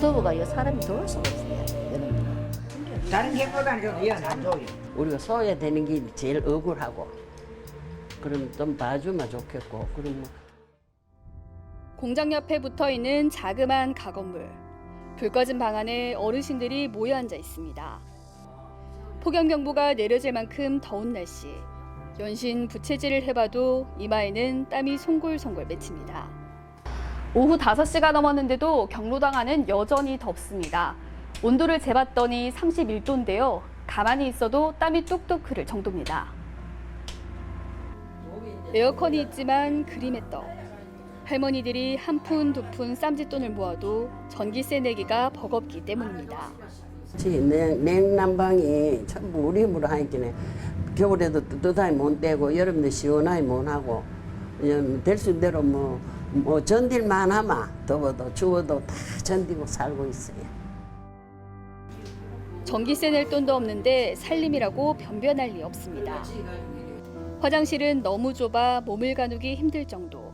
더워가요. 사람이 더울 수가 없어요. 여름은. 다른 게보다는 좀 이건 안 좋아요. 우리가 소외되는 게 제일 억울하고 그럼 좀 봐주면 좋겠고 그럼 공장 옆에 붙어 있는 자그마한 가건물. 불 꺼진 방 안에 어르신들이 모여 앉아 있습니다. 폭염경보가 내려질 만큼 더운 날씨. 연신 부채질을 해봐도 이마에는 땀이 송골송골 맺힙니다. 오후 5시가 넘었는데도 경로당 안은 여전히 덥습니다. 온도를 재봤더니 31도인데요. 가만히 있어도 땀이 뚝뚝 흐를 정도입니다. 에어컨이 있지만 그림의 떡. 할머니들이 한 푼, 두 푼 쌈짓돈을 모아도 전기세 내기가 버겁기 때문입니다. 냉난방이 전부 우리 힘으로 하니까 겨울에도 뜨뜻하게 못 떼고 여름에도 시원하게 못 하고 될 수 있대로 뭐 견딜만 하면 더워도 추워도 다 견디고 살고 있어요. 전기세 낼 돈도 없는데 살림이라고 변변할 리 없습니다. 화장실은 너무 좁아 몸을 가누기 힘들 정도.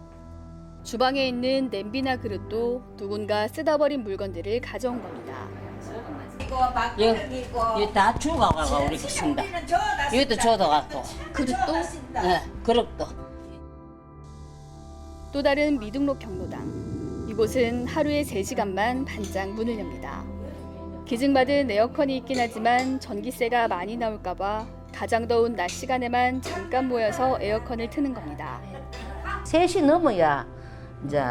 주방에 있는 냄비나 그릇도 누군가 쓰다 버린 물건들을 가져온 겁니다. 이거 다 주워가고 우리 쓴다. 이것도 줘도 그릇도 네, 그릇도. 또 다른 미등록 경로당. 이곳은 하루에 3시간만 반짝 문을 엽니다. 기증받은 에어컨이 있긴 하지만 전기세가 많이 나올까 봐 가장 더운 낮 시간에만 잠깐 모여서 에어컨을 트는 겁니다. 3시 넘어야 이제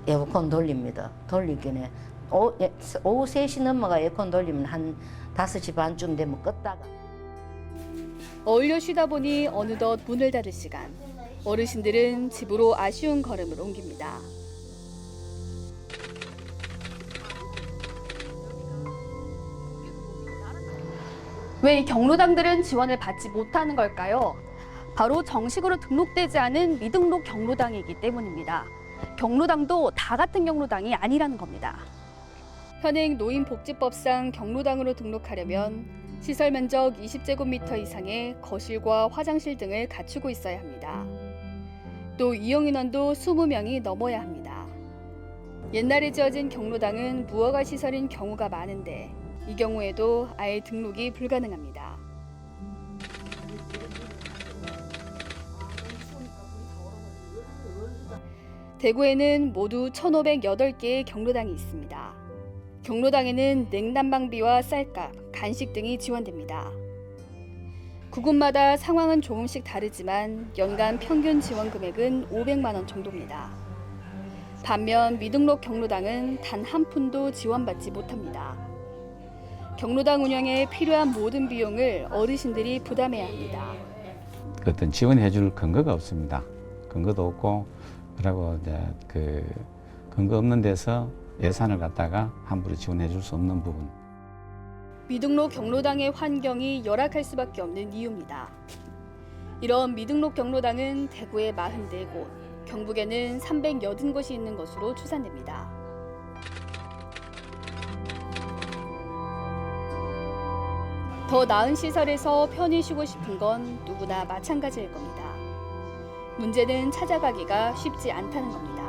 에어컨 돌립니다. 돌리기는 오후 3시 넘어가 에어컨 돌리면 한 5시 반쯤 되면 껐다가. 어울려 쉬다 보니 어느덧 문을 닫을 시간. 어르신들은 집으로 아쉬운 걸음을 옮깁니다. 왜 경로당들은 지원을 받지 못하는 걸까요? 바로 정식으로 등록되지 않은 미등록 경로당이기 때문입니다. 경로당도 다 같은 경로당이 아니라는 겁니다. 현행 노인복지법상 경로당으로 등록하려면 시설 면적 20제곱미터 이상의 거실과 화장실 등을 갖추고 있어야 합니다. 또 이용 인원도 20명이 넘어야 합니다. 옛날에 지어진 경로당은 무허가 시설인 경우가 많은데 이 경우에도 아예 등록이 불가능합니다. 대구에는 모두 1,508개의 경로당이 있습니다. 경로당에는 냉난방비와 쌀값, 간식 등이 지원됩니다. 구군마다 상황은 조금씩 다르지만 연간 평균 지원 금액은 500만 원 정도입니다. 반면 미등록 경로당은 단 한 푼도 지원받지 못합니다. 경로당 운영에 필요한 모든 비용을 어르신들이 부담해야 합니다. 어떤 지원해 줄 근거가 없습니다. 근거도 없고 그리고 이제 그 근거 없는 데서 예산을 갖다가 함부로 지원해 줄 수 없는 부분. 미등록 경로당의 환경이 열악할 수밖에 없는 이유입니다. 이런 미등록 경로당은 대구에 44곳, 경북에는 380곳이 있는 것으로 추산됩니다. 더 나은 시설에서 편히 쉬고 싶은 건 누구나 마찬가지일 겁니다. 문제는 찾아가기가 쉽지 않다는 겁니다.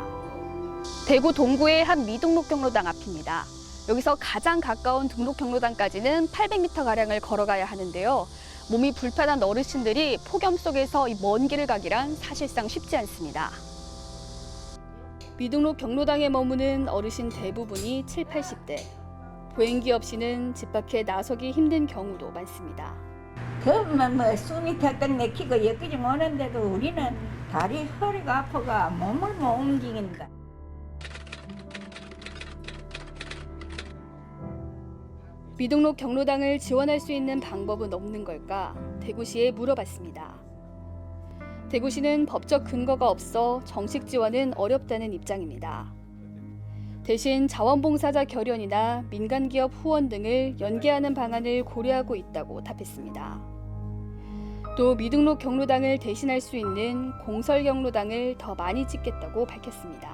대구 동구의 한 미등록 경로당 앞입니다. 여기서 가장 가까운 등록 경로당까지는 800m가량을 걸어가야 하는데요. 몸이 불편한 어르신들이 폭염 속에서 이 먼 길을 가기란 사실상 쉽지 않습니다. 미등록 경로당에 머무는 어르신 대부분이 7, 80대. 보행기 없이는 집 밖에 나서기 힘든 경우도 많습니다. 그러면 숨이 턱턱 막히고 엮이지 못하는데도 우리는 다리 허리가 아파가 몸을 못 움직인다. 미등록 경로당을 지원할 수 있는 방법은 없는 걸까? 대구시에 물어봤습니다. 대구시는 법적 근거가 없어 정식 지원은 어렵다는 입장입니다. 대신 자원봉사자 결연이나 민간기업 후원 등을 연계하는 방안을 고려하고 있다고 답했습니다. 또 미등록 경로당을 대신할 수 있는 공설 경로당을 더 많이 짓겠다고 밝혔습니다.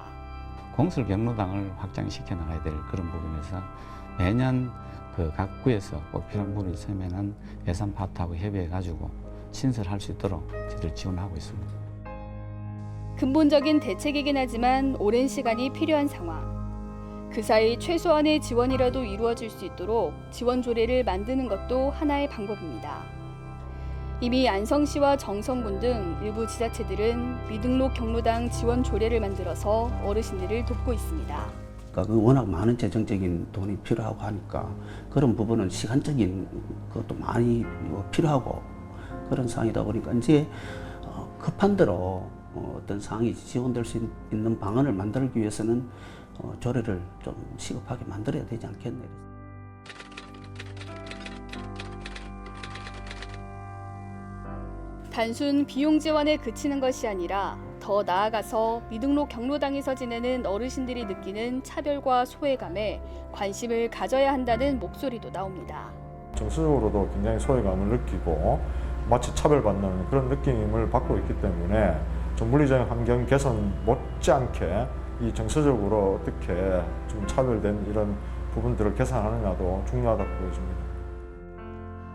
공설 경로당을 확장시켜 나가야 될 그런 부분에서 매년 그 각 구에서 꼭 필요한 부분이 있으면은 예산 파트하고 협의해가지고 신설할 수 있도록 저희들 지원하고 있습니다. 근본적인 대책이긴 하지만 오랜 시간이 필요한 상황. 그 사이 최소한의 지원이라도 이루어질 수 있도록 지원 조례를 만드는 것도 하나의 방법입니다. 이미 안성시와 정선군 등 일부 지자체들은 미등록 경로당 지원 조례를 만들어서 어르신들을 돕고 있습니다. 그 워낙 많은 재정적인 돈이 필요하고 하니까 그런 부분은 시간적인 것도 많이 필요하고 그런 상황이다 보니까 이제 급한 대로 어떤 상황이 지원될 수 있는 방안을 만들기 위해서는 조례를 좀 시급하게 만들어야 되지 않겠나. 단순 비용 지원에 그치는 것이 아니라 더 나아가서 미등록 경로당에서 지내는 어르신들이 느끼는 차별과 소외감에 관심을 가져야 한다는 목소리도 나옵니다. 정서적으로도 굉장히 소외감을 느끼고 마치 차별받는 그런 느낌을 받고 있기 때문에 좀 물리적인 환경 개선 못지않게 이 정서적으로 어떻게 좀 차별된 이런 부분들을 개선하느냐도 중요하다고 보여집니다.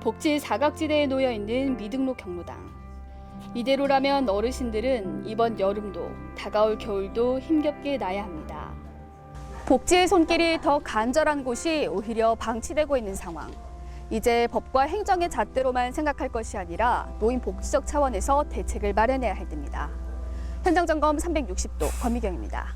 복지 사각지대에 놓여 있는 미등록 경로당. 이대로라면 어르신들은 이번 여름도 다가올 겨울도 힘겹게 나야 합니다. 복지의 손길이 더 간절한 곳이 오히려 방치되고 있는 상황. 이제 법과 행정의 잣대로만 생각할 것이 아니라 노인 복지적 차원에서 대책을 마련해야 할 때입니다. 현장 점검 360도 권미경입니다.